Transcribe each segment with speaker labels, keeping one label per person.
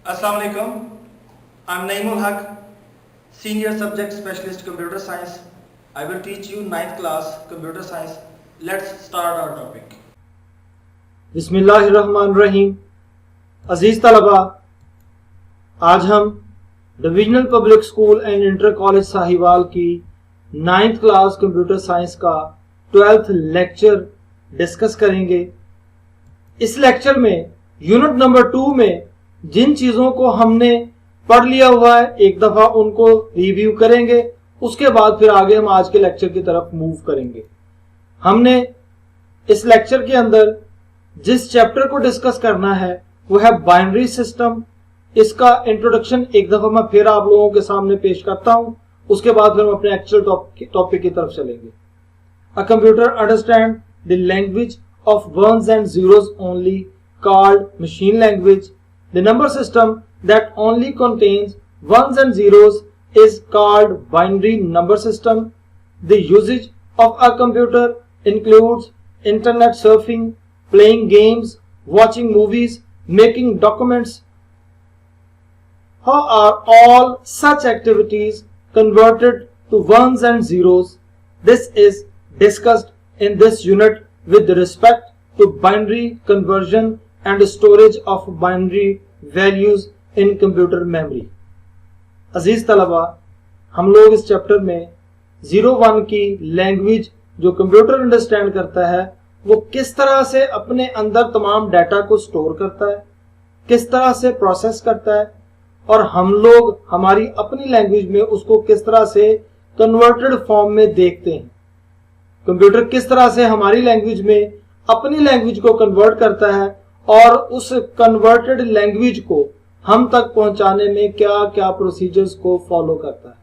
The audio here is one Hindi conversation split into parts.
Speaker 1: Assalamu alaikum. I'm Naimul Haq, Senior Subject Specialist Computer Science. I will teach you 9th class Computer Science. Let's start our topic.
Speaker 2: बिस्मिल्लाहिर्रहमानिर्रहीम। अजीज तलबा, आज हम divisional public school and inter college Sahiwal की 9th क्लास कंप्यूटर साइंस का 12th लेक्चर डिस्कस करेंगे। इस लेक्चर में यूनिट नंबर 2 में जिन चीज़ों को हमने पढ़ लिया हुआ है एक दफ़ा उनको रिव्यू करेंगे, उसके बाद फिर आगे हम आज के लेक्चर की तरफ मूव करेंगे। हमने इस लेक्चर के अंदर जिस चैप्टर को डिस्कस करना है वो है बाइनरी सिस्टम। इसका इंट्रोडक्शन एक दफ़ा मैं फिर आप लोगों के सामने पेश करता हूं, उसके बाद फिर हम अपने एक्चुअल टॉपिक की तरफ चलेंगे। A computer understand the language of ones and zeros only called machine language. The number system that only contains ones and zeros is called binary number system. The usage of a computer includes internet surfing, playing games, watching movies, making documents. How are all such activities converted to ones and zeros? This is discussed in this unit with respect to binary conversion and storage of binary values in computer memory. अजीज तलबा, हम लोग इस चैप्टर में 01 की लैंग्वेज जो कंप्यूटर अंडरस्टैंड करता है वो किस तरह से अपने अंदर तमाम डाटा को स्टोर करता है, किस तरह से प्रोसेस करता है, और हम लोग हमारी अपनी लैंग्वेज में उसको किस तरह से कन्वर्टेड फॉर्म में देखते हैं। कंप्यूटर किस तरह से हमारी लैंग्वेज में अपनी लैंग्वेज को कन्वर्ट करता है और उस कन्वर्टेड लैंग्वेज को हम तक पहुंचाने में क्या क्या प्रोसीजर्स को फॉलो करता है।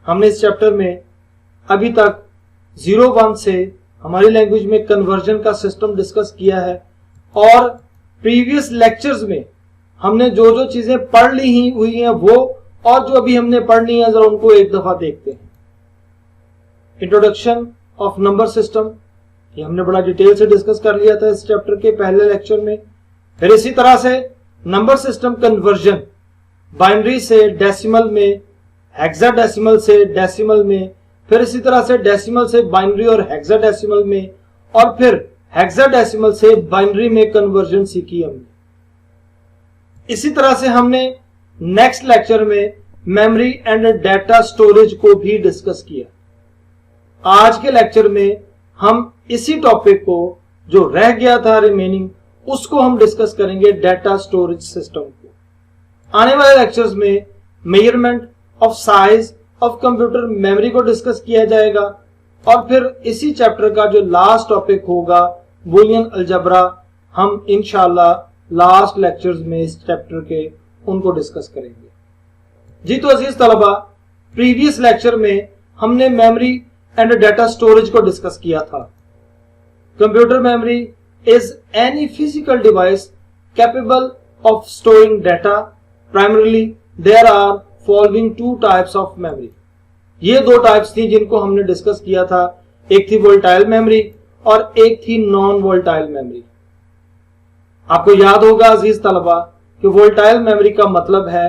Speaker 2: हमने इस चैप्टर में अभी तक 01 से हमारी लैंग्वेज में कन्वर्जन का सिस्टम डिस्कस किया है, और प्रीवियस लेक्चर्स में हमने जो जो चीजें पढ़ ली हुई हैं वो और जो अभी हमने पढ़नी है जरा उनको एक दफा देखते हैं। इंट्रोडक्शन ऑफ नंबर सिस्टम, ये हमने बड़ा डिटेल से डिस्कस कर लिया था इस चैप्टर के पहले लेक्चर में। फिर इसी तरह से नंबर सिस्टम कन्वर्जन, बाइनरी से डेसिमल में, हेक्साडेसिमल से डेसिमल में, फिर इसी तरह से डेसिमल से बाइनरी और हेक्साडेसिमल में, और फिर हेक्साडेसिमल से बाइनरी में कन्वर्जन सीखी हमने। इसी तरह से हमने नेक्स्ट लेक्चर में मेमोरी एंड डाटा स्टोरेज को भी डिस्कस किया। आज के लेक्चर में हम इसी टॉपिक को जो रह गया था रिमेनिंग उसको हम डिस्कस करेंगे, डाटा स्टोरेज सिस्टम को। आने वाले लेक्चर्स में measurement of size of computer memory को डिस्कस किया जाएगा, और फिर इसी चैप्टर का जो लास्ट टॉपिक होगा बूलियन अलजबरा, हम इंशाल्लाह लास्ट लेक्चर्स में इस चैप्टर के उनको डिस्कस करेंगे। जी तो अजीज तलबा, प्रीवियस लेक्चर में हमने मेमोरी एंड डाटा स्टोरेज को डिस्कस किया था। Computer memory is any physical device capable of storing data. Primarily there are following 2 types of memory. ये 2 टाइप्स थी जिनको हमने डिस्कस किया था, एक थी वोलेटाइल मेमोरी और एक थी नॉन वोलेटाइल मेमोरी। आपको याद होगा अजीज तलबा कि वोलेटाइल मेमोरी का मतलब है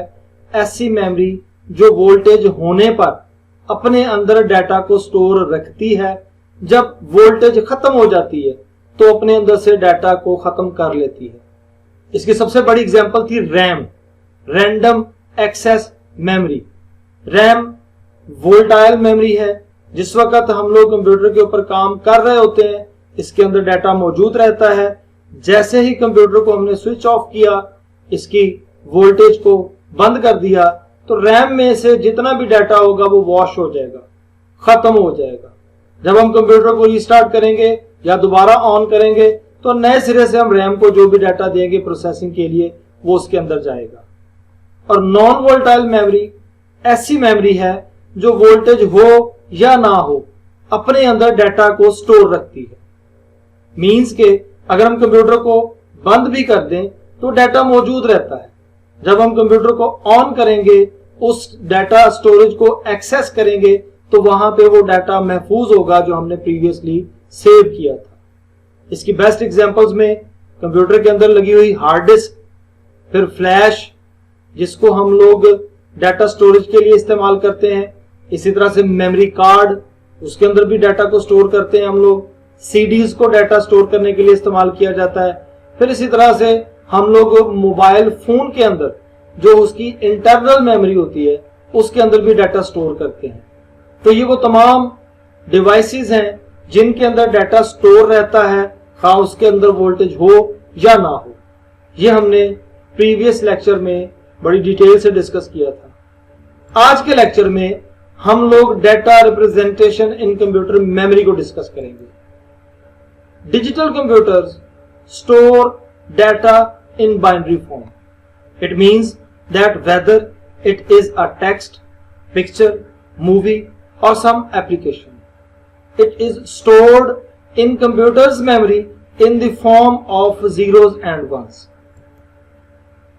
Speaker 2: ऐसी मेमोरी जो वोल्टेज होने पर अपने अंदर डाटा को स्टोर रखती है, जब वोल्टेज खत्म हो जाती है तो अपने अंदर से डाटा को खत्म कर लेती है। इसकी सबसे बड़ी एग्जांपल थी RAM, random access memory. RAM volatile memory है, जिस वक्त हम लोग कंप्यूटर के ऊपर काम कर रहे होते हैं इसके अंदर डाटा मौजूद रहता है। जैसे ही कंप्यूटर को हमने स्विच ऑफ किया, इसकी वोल्टेज को बंद कर दिया, तो रैम में से जितना भी डाटा होगा वो वॉश हो जाएगा, खत्म हो जाएगा। जब हम कंप्यूटर को रीस्टार्ट करेंगे या दोबारा ऑन करेंगे तो नए सिरे से हम रैम को जो भी डाटा देंगे प्रोसेसिंग के लिए वो उसके अंदर जाएगा। और नॉन वोलेटाइल मेमोरी ऐसी मेमोरी है जो वोल्टेज हो या ना हो अपने अंदर डाटा को स्टोर रखती है। मींस के अगर हम कंप्यूटर को बंद भी कर दें तो डाटा मौजूद रहता है, जब हम कंप्यूटर को ऑन करेंगे उस डाटा स्टोरेज को एक्सेस करेंगे तो वहां पे वो डाटा महफूज होगा जो हमने प्रीवियसली सेव किया था। इसकी बेस्ट एग्जांपल्स में कंप्यूटर के अंदर लगी हुई हार्ड डिस्क, फिर फ्लैश जिसको हम लोग डाटा स्टोरेज के लिए इस्तेमाल करते हैं, इसी तरह से मेमोरी कार्ड, उसके अंदर भी डाटा को स्टोर करते हैं हम लोग, सीडीज को डाटा स्टोर करने के लिए इस्तेमाल किया जाता है। फिर इसी तरह से हम लोग मोबाइल फोन के अंदर जो उसकी इंटरनल मेमोरी होती है उसके अंदर भी डाटा स्टोर करते हैं। तो ये वो तमाम डिवाइसेस हैं जिनके अंदर डाटा स्टोर रहता है, खा उसके अंदर वोल्टेज हो या ना हो। ये हमने प्रीवियस लेक्चर में बड़ी डिटेल से डिस्कस किया था। आज के लेक्चर में हम लोग data representation in computer memory को डिस्कस करेंगे। Digital computers store data in binary form. It means that whether it is a text, picture, movie or some application, it is stored in computer's memory in the form of zeros and ones.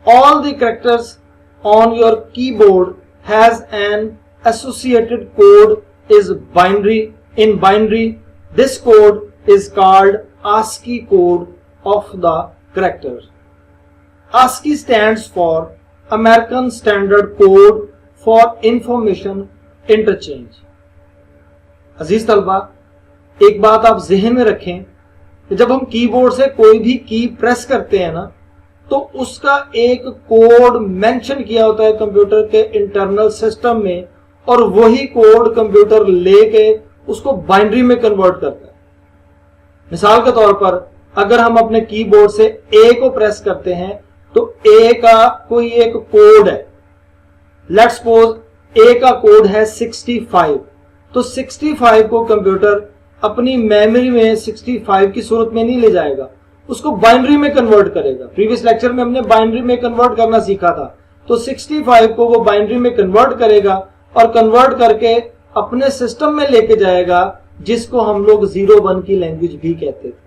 Speaker 2: All the characters on your keyboard has an associated code is binary. In binary, this code is called ASCII code of the characters. ASCII stands for American Standard Code for Information Interchange. अजीज तलबा, एक बात आप जहन में रखें कि जब हम कीबोर्ड से कोई भी की प्रेस करते हैं ना, तो उसका एक कोड मेंशन किया होता है कंप्यूटर के इंटरनल सिस्टम में, और वही कोड कंप्यूटर लेके उसको बाइनरी में कन्वर्ट करता है। मिसाल के तौर पर अगर हम अपने कीबोर्ड से ए को प्रेस करते हैं तो ए का कोई एक कोड है, लेट्स सपोज ए का कोड है 65, तो 65 को कंप्यूटर अपनी मेमोरी में 65 की सूरत में नहीं ले जाएगा, उसको बाइनरी में कन्वर्ट करेगा। प्रीवियस लेक्चर में हमने बाइनरी में कन्वर्ट करना सीखा था। तो 65 को वो बाइनरी में कन्वर्ट करेगा और कन्वर्ट करके अपने सिस्टम में लेके जाएगा, जिसको हम लोग 01 की लैंग्वेज भी कहते थे।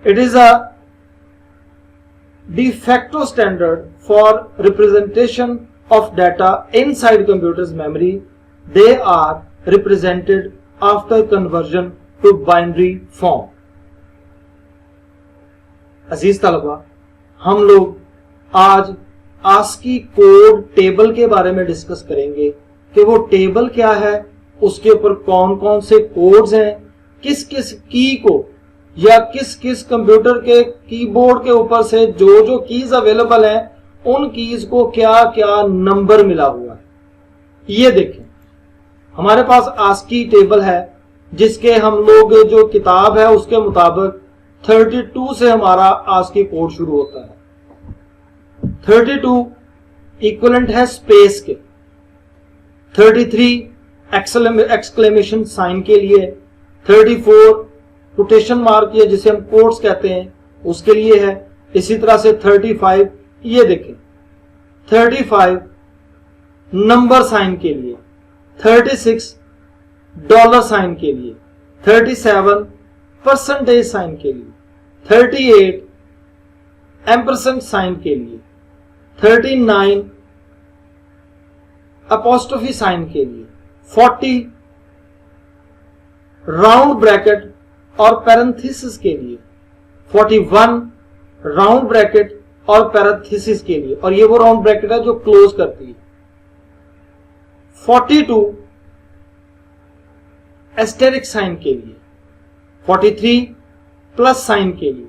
Speaker 2: It is a de facto standard for representation of data inside computer's memory. They are represented after conversion to binary form. अजीज तलबा, हम लोग आज ASCII कोड टेबल के बारे में डिस्कस करेंगे कि वो टेबल क्या है, उसके ऊपर कौन कौन से कोड्स हैं, किस किस की को या किस किस कंप्यूटर के कीबोर्ड के ऊपर से जो जो कीज अवेलेबल हैं, उन कीज को क्या क्या नंबर मिला हुआ है। ये देखें, हमारे पास ASCII टेबल है जिसके हम लोग जो किताब है उसके मुताबिक 32 से हमारा ASCII कोड शुरू होता है। 32 इक्विवेलेंट है स्पेस के, 33 एक्सक्लेमेशन साइन के लिए, 34 कोटेशन मार्क या जिसे हम कोट्स कहते हैं उसके लिए है। इसी तरह से 35, ये देखें 35 नंबर साइन के लिए, 36 डॉलर साइन के लिए, 37 परसेंटेज साइन के लिए, 38 एम्परसेंट साइन के लिए, 39 अपोस्ट्रोफी साइन के लिए, 40 राउंड ब्रैकेट और पैरेंथेसिस के लिए, 41 राउंड ब्रैकेट और पैरेंथेसिस के लिए, और ये वो राउंड ब्रैकेट है जो क्लोज करती है, 42 एस्टेरिक साइन के लिए, 43 प्लस साइन के लिए,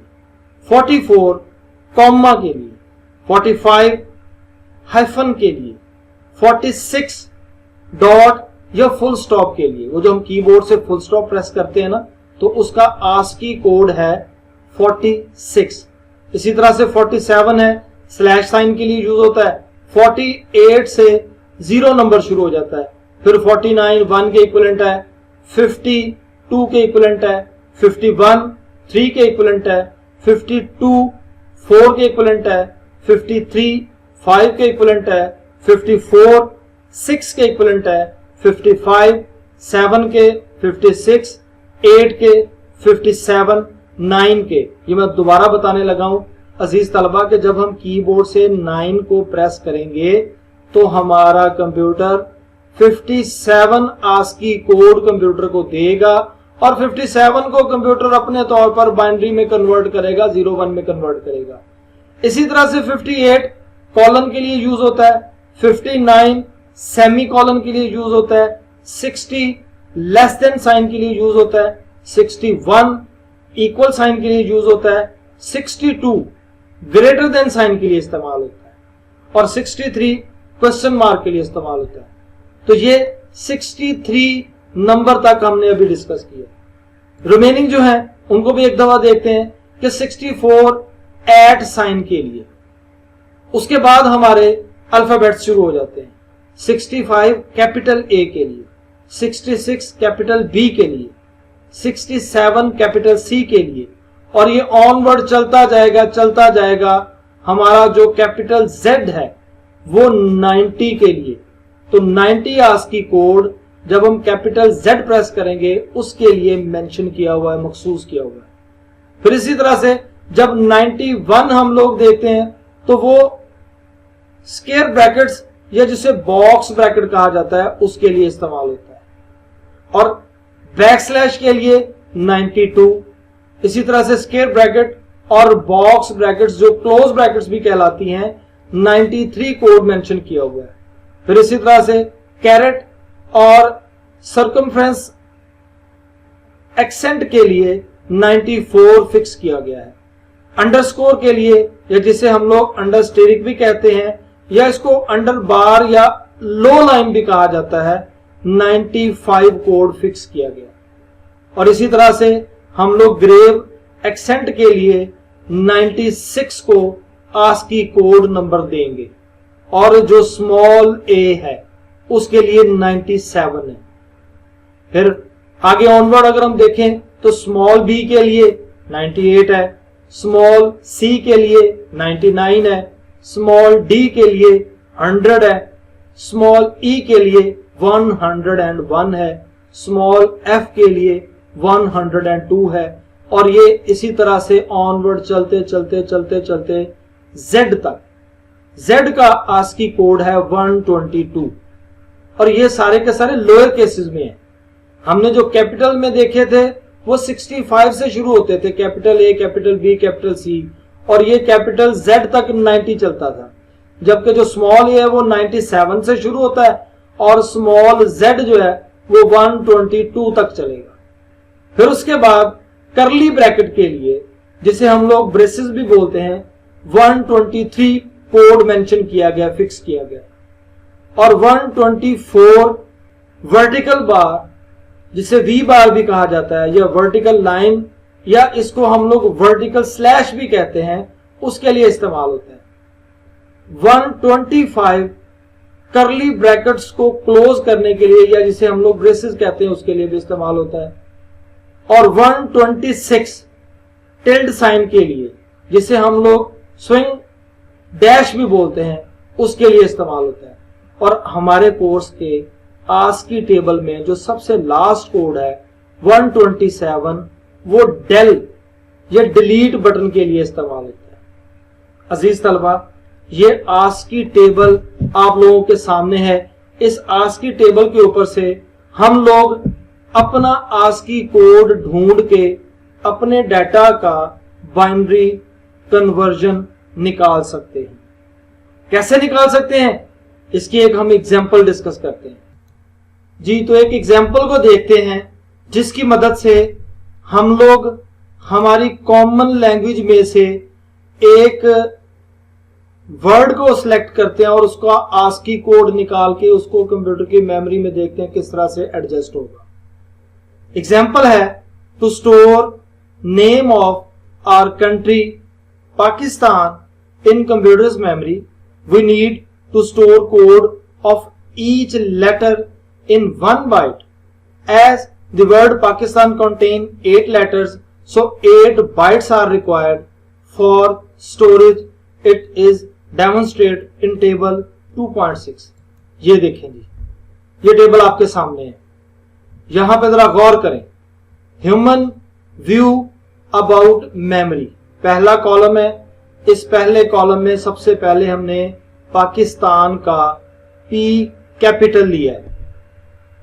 Speaker 2: 44 कॉमा के लिए, 45 हाइफन के लिए, 46 डॉट या फुल स्टॉप के लिए। वो जो हम कीबोर्ड से फुल स्टॉप प्रेस करते हैं ना, तो उसका ASCII कोड है 46। इसी तरह से 47 है, स्लैश साइन के लिए यूज होता है। 48 से 0 नंबर शुरू हो जाता है। फिर 49 1 के इक्विवेलेंट है, 50 2 के इक्विवेलेंट है, 51 3 के इक्विवेलेंट है, 52 4 के इक्विवेलेंट है, 53 5 के इक्विवेलेंट है, 54 6 के इक्विवेलेंट है, 55 7 के, 56 8 के, 57 9 के। ये मैं दोबारा बताने लगा हूं अजीज तलबा कि जब हम कीबोर्ड से 9 को प्रेस करेंगे तो हमारा कंप्यूटर 57 ASCII कोड कंप्यूटर को देगा और 57 को कंप्यूटर अपने तौर पर बाइनरी में कन्वर्ट करेगा, 01 में कन्वर्ट करेगा। इसी तरह से 58 कॉलन के लिए यूज होता है, 59 सेमी कॉलन के लिए यूज होता है, 60 लेस देन साइन के लिए यूज होता है, 61 इक्वल साइन के लिए यूज होता है, 62 ग्रेटर देन साइन के लिए इस्तेमाल होता है और 63 क्वेश्चन मार्क के लिए इस्तेमाल होता है। तो ये 63 नंबर तक हमने अभी डिस्कस किया। रिमेनिंग जो है उनको भी एक दफा देखते हैं कि 64 एट साइन के लिए, उसके बाद हमारे अल्फाबेट शुरू हो जाते हैं। 65 कैपिटल ए के लिए, 66 कैपिटल बी के लिए, 67 कैपिटल सी के लिए, और ये ऑनवर्ड चलता जाएगा। हमारा जो कैपिटल जेड है वो 90 के लिए। तो 90 आस्की कोड जब हम कैपिटल जेड प्रेस करेंगे उसके लिए मेंशन किया हुआ है, मखसूस किया हुआ है। फिर इसी तरह से जब 91 हम लोग देखते हैं तो वो स्क्वायर ब्रैकेट्स या जिसे बॉक्स ब्रैकेट कहा जाता है उसके लिए इस्तेमाल होता है, और बैकस्लैश के लिए 92। इसी तरह से स्क्वायर ब्रैकेट और बॉक्स ब्रैकेट्स जो क्लोज ब्रैकेट्स भी कहलाती हैं 93 कोड मेंशन किया हुआ है। फिर इसी तरह से कैरेट और सर्कमफ्रेंस एक्सेंट के लिए 94 फिक्स किया गया है। अंडरस्कोर के लिए, या जिसे हम लोग अंडरस्टेरिक भी कहते हैं या इसको अंडर बार या लो लाइन भी कहा जाता है, 95 कोड फिक्स किया गया। और इसी तरह से हम लोग ग्रेव एक्सेंट के लिए 96 को आस्की कोड नंबर देंगे, और जो स्मॉल ए है उसके लिए 97 है। फिर आगे ऑनवर्ड अगर हम देखें तो स्मॉल बी के लिए 98 है, स्मॉल सी के लिए 99 है, स्मॉल डी के लिए 100 है, स्मॉल ई के लिए 101 है, स्मॉल एफ के लिए 102 है, और ये इसी तरह से ऑनवर्ड चलते जेड तक। जेड का आस्की कोड है 122, और ये सारे के सारे लोअर केसेस में है। हमने जो कैपिटल में देखे थे वो 65 से शुरू होते थे, capital A, capital B, capital C, और ये कैपिटल जेड तक 90 चलता था। जबकि जो स्मॉल ए है वो 97 से शुरू होता है और स्मॉल जेड जो है वो 122 तक चलेगा। फिर उसके बाद करली ब्रैकेट के लिए, जिसे हम लोग ब्रेसेस भी बोलते हैं, 123 कोड मेंशन किया गया, फिक्स किया गया। और 124 वर्टिकल बार, जिसे वी बार भी कहा जाता है, या वर्टिकल लाइन, या इसको हम लोग वर्टिकल स्लैश भी कहते हैं, उसके लिए इस्तेमाल होता है। 125 करली ब्रैकेट्स को क्लोज करने के लिए, या जिसे हम लोग ब्रेसेस कहते हैं, उसके लिए भी इस्तेमाल होता है। और 126 टिल्ड साइन के लिए, जिसे हम लोग स्विंग डैश भी बोलते हैं, उसके लिए इस्तेमाल होता है। और हमारे कोर्स के आस्की टेबल में जो सबसे लास्ट कोड है 127, वो डेल या डिलीट बटन के लिए इस्तेमाल होता है। अजीज तलबा, ये आस्की टेबल आप लोगों के सामने है। इस आस्की टेबल के ऊपर से हम लोग अपना आस्की कोड ढूंढ के अपने डाटा का बाइनरी कन्वर्जन निकाल सकते हैं। कैसे निकाल सकते हैं, इसकी एक हम एग्जांपल डिस्कस करते हैं। जी, तो एक एग्जांपल को देखते हैं जिसकी मदद से हम लोग हमारी कॉमन लैंग्वेज में से एक वर्ड को सिलेक्ट करते हैं और उसका आस्की कोड निकाल के उसको कंप्यूटर की मेमोरी में देखते हैं किस तरह से एडजस्ट होगा। एग्जांपल है, to store name of our country Pakistan in computer's memory we need to store code of each letter in 1 byte. As the word Pakistan contain 8 letters, so 8 bytes are required for storage. It is demonstrated in table 2.6. ये देखें जी, ये टेबल आपके सामने है। यहां पे जरा गौर करें। ह्यूमन व्यू अबाउट मेमोरी पहला कॉलम है। इस पहले कॉलम में सबसे पहले हमने पाकिस्तान का P कैपिटल लिया है,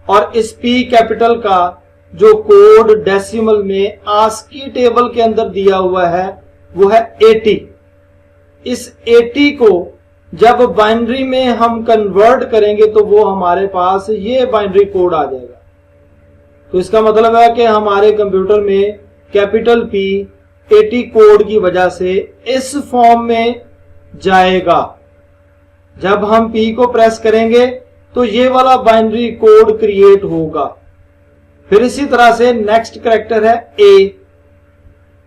Speaker 2: और इस P कैपिटल का जो कोड डेसिमल में आस्की टेबल के अंदर दिया हुआ है वो है 80। इस 80 को जब बाइनरी में हम कन्वर्ट करेंगे तो वो हमारे पास ये बाइनरी कोड आ जाएगा। तो इसका मतलब है कि हमारे कंप्यूटर में कैपिटल P 80 कोड की वजह से इस फॉर्म में जाएगा। जब हम P को प्रेस करेंगे तो ये वाला बाइनरी कोड क्रिएट होगा। फिर इसी तरह से नेक्स्ट कैरेक्टर है A।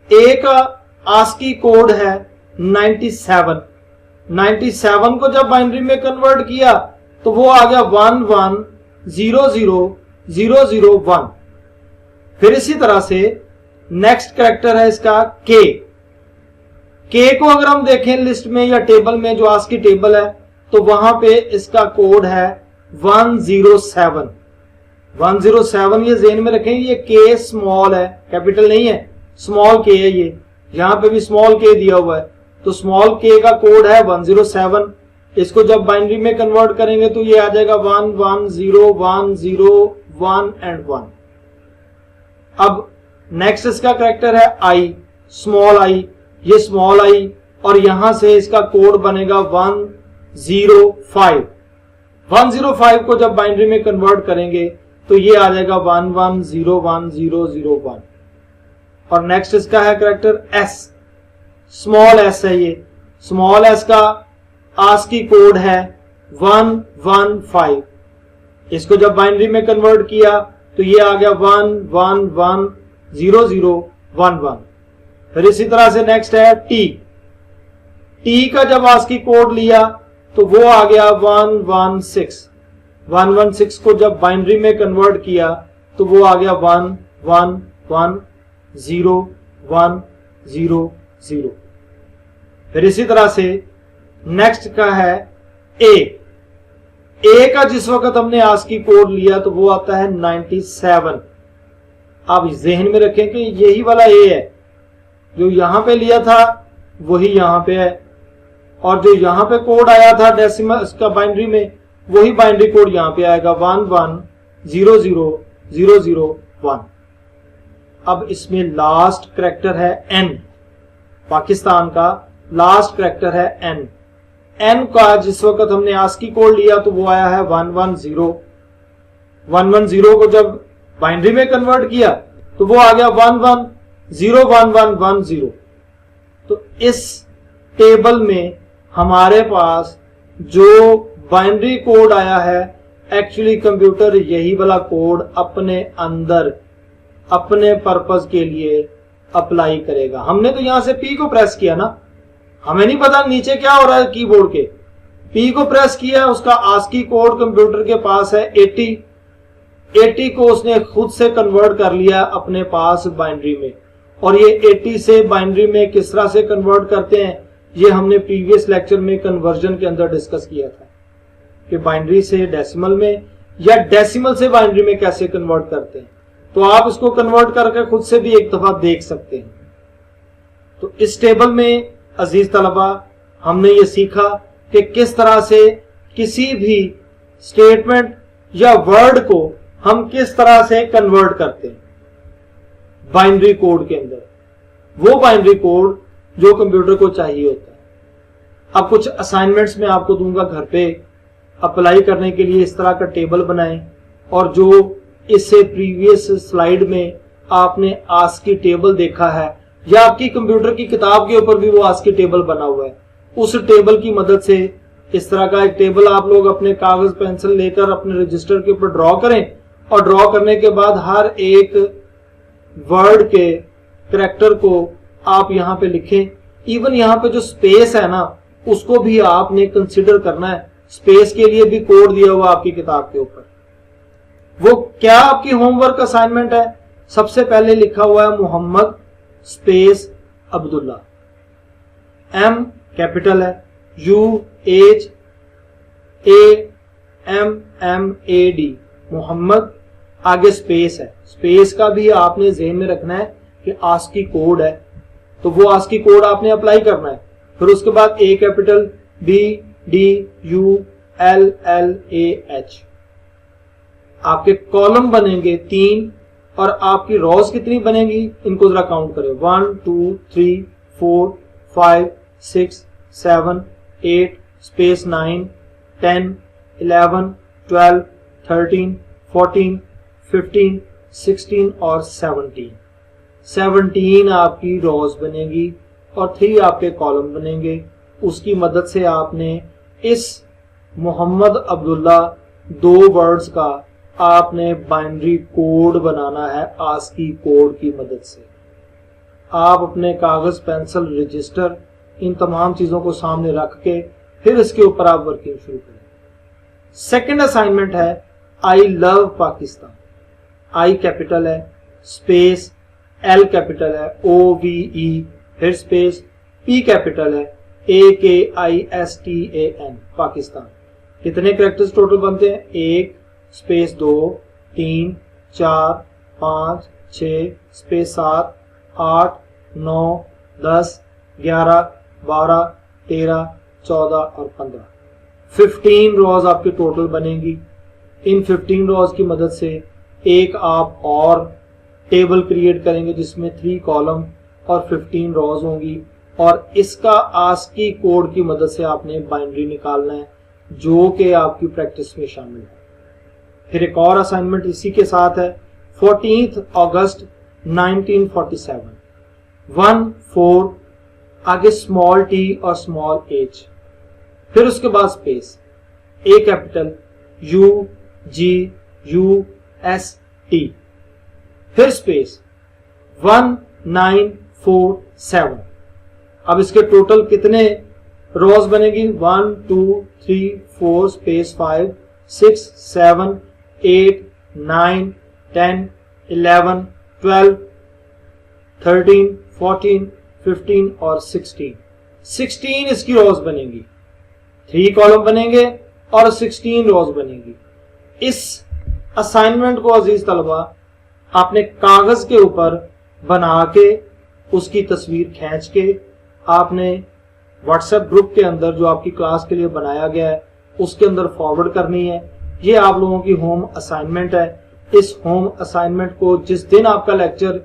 Speaker 2: A का आस्की कोड है 97। 97 को जब बाइनरी में कन्वर्ट किया तो वो आ गया 11000001। फिर इसी तरह से नेक्स्ट कैरेक्टर है इसका K। K को अगर हम देखें लिस्ट में या टेबल में, जो आस्की टेबल है, तो वहां पे इसका कोड है 107। 107 ये ज़हन में रखें, ये K स्मॉल है, कैपिटल नहीं है, स्मॉल K है। ये यहां पे भी स्मॉल K दिया हुआ है, तो स्मॉल K का कोड है 107। इसको जब बाइनरी में कन्वर्ट करेंगे तो ये आ जाएगा 110101 एंड 1। अब नेक्स्ट इसका कैरेक्टर है I, स्मॉल I। ये स्मॉल I और यहां से इसका कोड बनेगा 105। 105 को जब बाइनरी में कन्वर्ट करेंगे तो ये आ जाएगा 11010001। और नेक्स्ट इसका है कैरेक्टर S, स्मॉल S है। ये स्मॉल S का आस्की कोड है 115। इसको जब बाइनरी में कन्वर्ट किया तो ये आ गया 110011। फिर इसी तरह से नेक्स्ट है T। T का जब आस्की कोड लिया तो वो आ गया 116। 116 को जब बाइनरी में कन्वर्ट किया तो वो आ गया 11101000। फिर इसी तरह से नेक्स्ट का है A। A का जिस वक्त हमने आस्की कोड लिया तो वो आता है 97। आप ज़हन में रखें कि यही वाला A है, जो यहां पे लिया था वही यहां पे है, और जो यहां पे कोड आया था डेसिमल इसका बाइनरी में, वही बाइनरी कोड यहां पे आएगा 11000001। अब इसमें लास्ट कैरेक्टर है N। पाकिस्तान का लास्ट कैरेक्टर है N। N का जिस वक्त हमने आस्की कोड लिया तो वो आया है 110। 110 को जब बाइनरी में कन्वर्ट किया तो वो आ गया 11001110। तो इस टेबल में हमारे पास जो बाइनरी कोड आया है, एक्चुअली कंप्यूटर यही वाला कोड अपने अंदर अपने पर्पस के लिए अप्लाई करेगा। हमने तो यहां से P को प्रेस किया ना, हमें नहीं पता नीचे क्या हो रहा है कीबोर्ड के। P को प्रेस किया, उसका आस्की कोड कंप्यूटर के पास है 80। 80 को उसने खुद से कन्वर्ट कर लिया अपने पास बाइनरी में। और ये 80 से बाइनरी में किस तरह से कन्वर्ट करते हैं, ये हमने प्रीवियस लेक्चर में कन्वर्जन के अंदर डिस्कस किया था कि बाइनरी से डेसिमल में या डेसिमल से बाइनरी में कैसे कन्वर्ट करते हैं। तो आप इसको कन्वर्ट करके खुद से भी एक दफा देख सकते हैं। तो इस टेबल में अजीज तलबा हमने ये सीखा कि किस तरह से किसी भी स्टेटमेंट या वर्ड को हम किस तरह से कन्वर्ट करते हैं बाइनरी कोड के अंदर, वो बाइनरी कोड जो कंप्यूटर को चाहिए होता है। अब कुछ असाइनमेंट्स में आपको दूंगा, घर पे अप्लाई करने के लिए इस तरह का टेबल बनाएं, और जो इससे प्रीवियस स्लाइड में आपने आस्की टेबल देखा है या आपकी कंप्यूटर की किताब के ऊपर भी वो आस्की टेबल बना हुआ है, उस टेबल की मदद से इस तरह का एक टेबल आप लोग अपने कागज पेंसिल लेकर अपने रजिस्टर के ऊपर ड्रॉ करें, और ड्रॉ करने के बाद हर एक वर्ड के कैरेक्टर को आप यहाँ पे लिखें। इवन यहाँ पे जो स्पेस है ना, उसको भी आपने कंसिडर करना है। स्पेस के लिए भी कोड दिया हुआ आपकी किताब के ऊपर। वो क्या आपकी होमवर्क असाइनमेंट है, सबसे पहले लिखा हुआ है Mohammad space Abdullah. M capital है, UHAMMAD मोहम्मद, आगे स्पेस है। स्पेस का भी आपने ज़हन में रखना है कि आस्की कोड है, तो वो आस्की कोड आपने अप्लाई करना है। फिर उसके बाद A कैपिटल, BDULLAH। आपके कॉलम बनेंगे 3 और आपकी रोज कितनी बनेगी, इनको जरा काउंट करें। 1 2 3 4 5 6 7, 8, space 9, 10, 11, 12, 13, 14, 15, 16 और 17। 17 आपकी रोज बनेगी और 3 आपके कॉलम बनेंगे। उसकी मदद से आपने इस मोहम्मद अब्दुल्ला 2 वर्ड्स का आपने बाइनरी कोड बनाना है आस्की कोड की मदद से। आप अपने कागज, पेंसिल, रजिस्टर, इन तमाम चीजों को सामने रख के फिर इसके ऊपर आप वर्किंग शुरू करें। सेकंड असाइनमेंट है I love Pakistan. I capital है, स्पेस एल कैपिटल है, OVE, फिर स्पेस P कैपिटल है, AKISTAN, पाकिस्तान। कितने कैरेक्टर्स टोटल बनते हैं? 1 स्पेस 2 3 4 5 6 स्पेस 7 8 9 10 11 12 13 14 और 15। 15 रोज आपके टोटल बनेंगी। इन 15 रोज की मदद से एक आप और टेबल क्रिएट करेंगे जिसमें 3 कॉलम और 15 रोज होंगी और इसका आस्की कोड की मदद से आपने बाइनरी निकालना है जो कि आपकी प्रैक्टिस में शामिल है। फिर एक और असाइनमेंट इसी के साथ है 14 अगस्त 1947। 1 4 आगे स्मॉल t और स्मॉल h, फिर उसके बाद space A capital U G U S T, फिर स्पेस 1947। अब इसके टोटल कितने रोज बनेगी? 1 2 3 4 स्पेस 5 6 7 8 9 10 11 12 13 14 15 और 16। 16 इसकी रोज बनेगी, 3 कॉलम बनेंगे और 16 रोज बनेगी। इस असाइनमेंट को अजीज तलबा आपने कागज के ऊपर बना के उसकी तस्वीर खींच के आपने व्हाट्सएप ग्रुप के अंदर जो आपकी क्लास के लिए बनाया गया है उसके अंदर फॉरवर्ड करनी है। ये आप लोगों की होम असाइनमेंट है। इस होम असाइनमेंट को जिस दिन आपका लेक्चर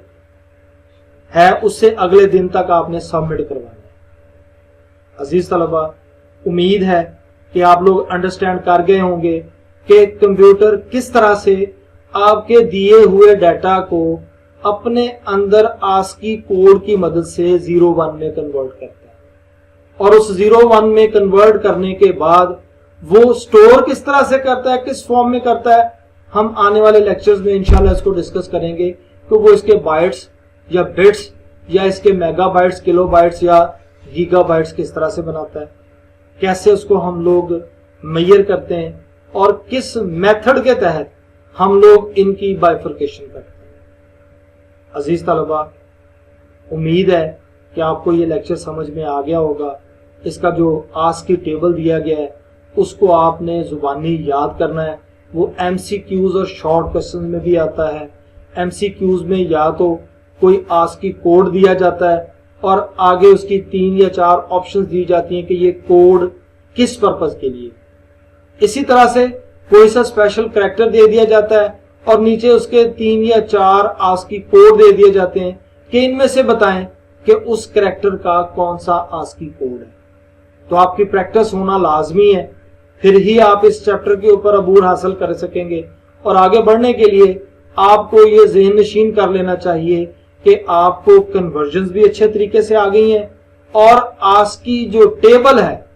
Speaker 2: है उससे अगले दिन तक आपने सबमिट करवाना है। अजीज तलबा, उम्मीद है कि आप लोग अंडरस्टैंड कर गए होंगे कि कंप्यूटर किस तरह से आपके दिए हुए डाटा को अपने अंदर आस्की कोड की मदद से 0-1 में कन्वर्ट करता है और उस 0-1 में कन्वर्ट करने के बाद वो स्टोर किस तरह से करता है, किस फॉर्म में करता है। हम आने वाले लेक्चर्स में इंशाल्लाह इसको डिस्कस करेंगे कि वो इसके बाइट्स या बिट्स या इसके मेगाबाइट्स, किलोबाइट्स या गीगाबाइट्स किस तरह से बनाता है, कैसे उसको हम लोग मेजर करते हैं और किस मेथड के तहत हम लोग इनकी बाइफर्केशन करते हैं। अजीज तलबा, उम्मीद है कि आपको ये लेक्चर समझ में आ गया होगा। इसका जो आस्की टेबल दिया गया है उसको आपने जुबानी याद करना है। वो MCQs और शॉर्ट क्वेश्चन में भी आता है। MCQs में या तो कोई आस्की कोड दिया जाता है और आगे उसकी 3 या 4 ऑप्शंस दी जाती हैं कि ये कोड किस पर्पस के लिए। इसी तरह से कोई सा स्पेशल कैरेक्टर दे दिया जाता है और नीचे उसके 3 या 4 आस्की कोड दे दिए जाते हैं कि इनमें से बताएं कि उस कैरेक्टर का कौन सा आस्की कोड है। तो आपकी प्रैक्टिस होना लाजमी है, फिर ही आप इस चैप्टर के ऊपर अबूर हासिल कर सकेंगे। और आगे बढ़ने के लिए आपको ये ज़हन नशीन कर लेना चाहिए कि आपको कन्वर्जन्स भी अच्छे तरीके से आ गई हैं और आस्की जो टेबल है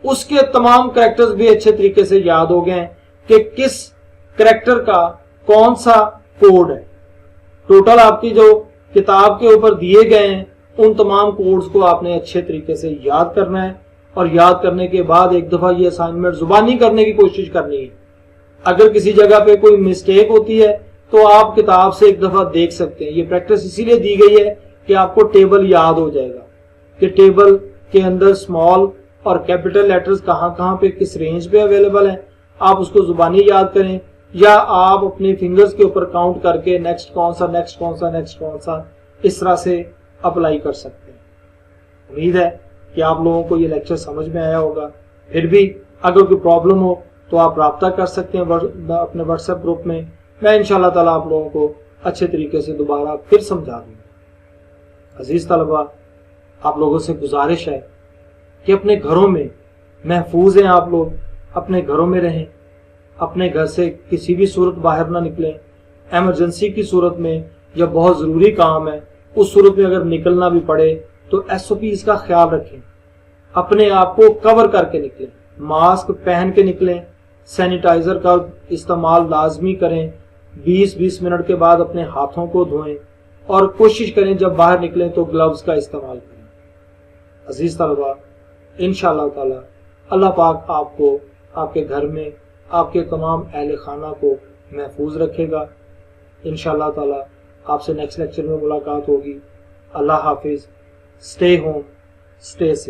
Speaker 2: उसके तमाम कैरेक्टर्स भी अच्छे तरीके से याद हो गए हैं कि किस कैरेक्टर का कौन सा कोड है। टोटल आपकी जो किताब के ऊपर दिए गए हैं उन तमाम कोड्स को आपने अच्छे तरीके से याद करना है और याद करने के बाद एक दफा ये असाइनमेंट जुबानी करने की कोशिश करनी है। अगर किसी जगह पे कोई मिस्टेक होती है तो आप किताब से एक दफा देख सकते हैं। ये प्रैक्टिस इसीलिए दी गई है कि आपको टेबल याद हो जाएगा कि टेबल के अंदर स्मॉल और कैपिटल लेटर्स कहाँ कहाँ पे किस रेंज पे अवेलेबल है। आप उसको जुबानी याद करें या आप अपने फिंगर्स के ऊपर काउंट करके नेक्स्ट कौन सा, नेक्स्ट कौन सा, नेक्स्ट कौन सा, इस तरह से अप्लाई कर सकते हैं। उम्मीद है कि आप लोगों को ये लेक्चर समझ में आया होगा। फिर भी अगर कोई प्रॉब्लम हो तो आप राब्ता कर सकते हैं अपने व्हाट्सएप ग्रुप में। मैं इंशाल्लाह ताला आप लोगों को अच्छे तरीके से दोबारा फिर समझा दूंगा। अजीज तलबा, आप लोगों से गुजारिश है कि अपने घरों में महफूज हैं, आप लोग अपने घरों में रहें, अपने घर से किसी भी सूरत बाहर ना निकलें। एमरजेंसी की सूरत में या बहुत ज़रूरी काम है उस सूरत में अगर निकलना भी पड़े तो SOPs का ख्याल रखें, अपने आप को कवर करके निकलें, मास्क पहन के निकलें, सैनिटाइज़र का इस्तेमाल लाजमी करें, 20-20 मिनट के बाद अपने हाथों को धोएं और कोशिश करें जब बाहर निकलें तो ग्लव्स का इस्तेमाल करें। अजीज तलबा, इंशाअल्लाह ताला अल्लाह पाक आपको, आपके घर में आपके तमाम अहले खाना को महफूज रखेगा। इंशाअल्लाह ताला आपसे नेक्स्ट लेक्चर में मुलाकात होगी। अल्लाह हाफिज़। Stay home, stay safe.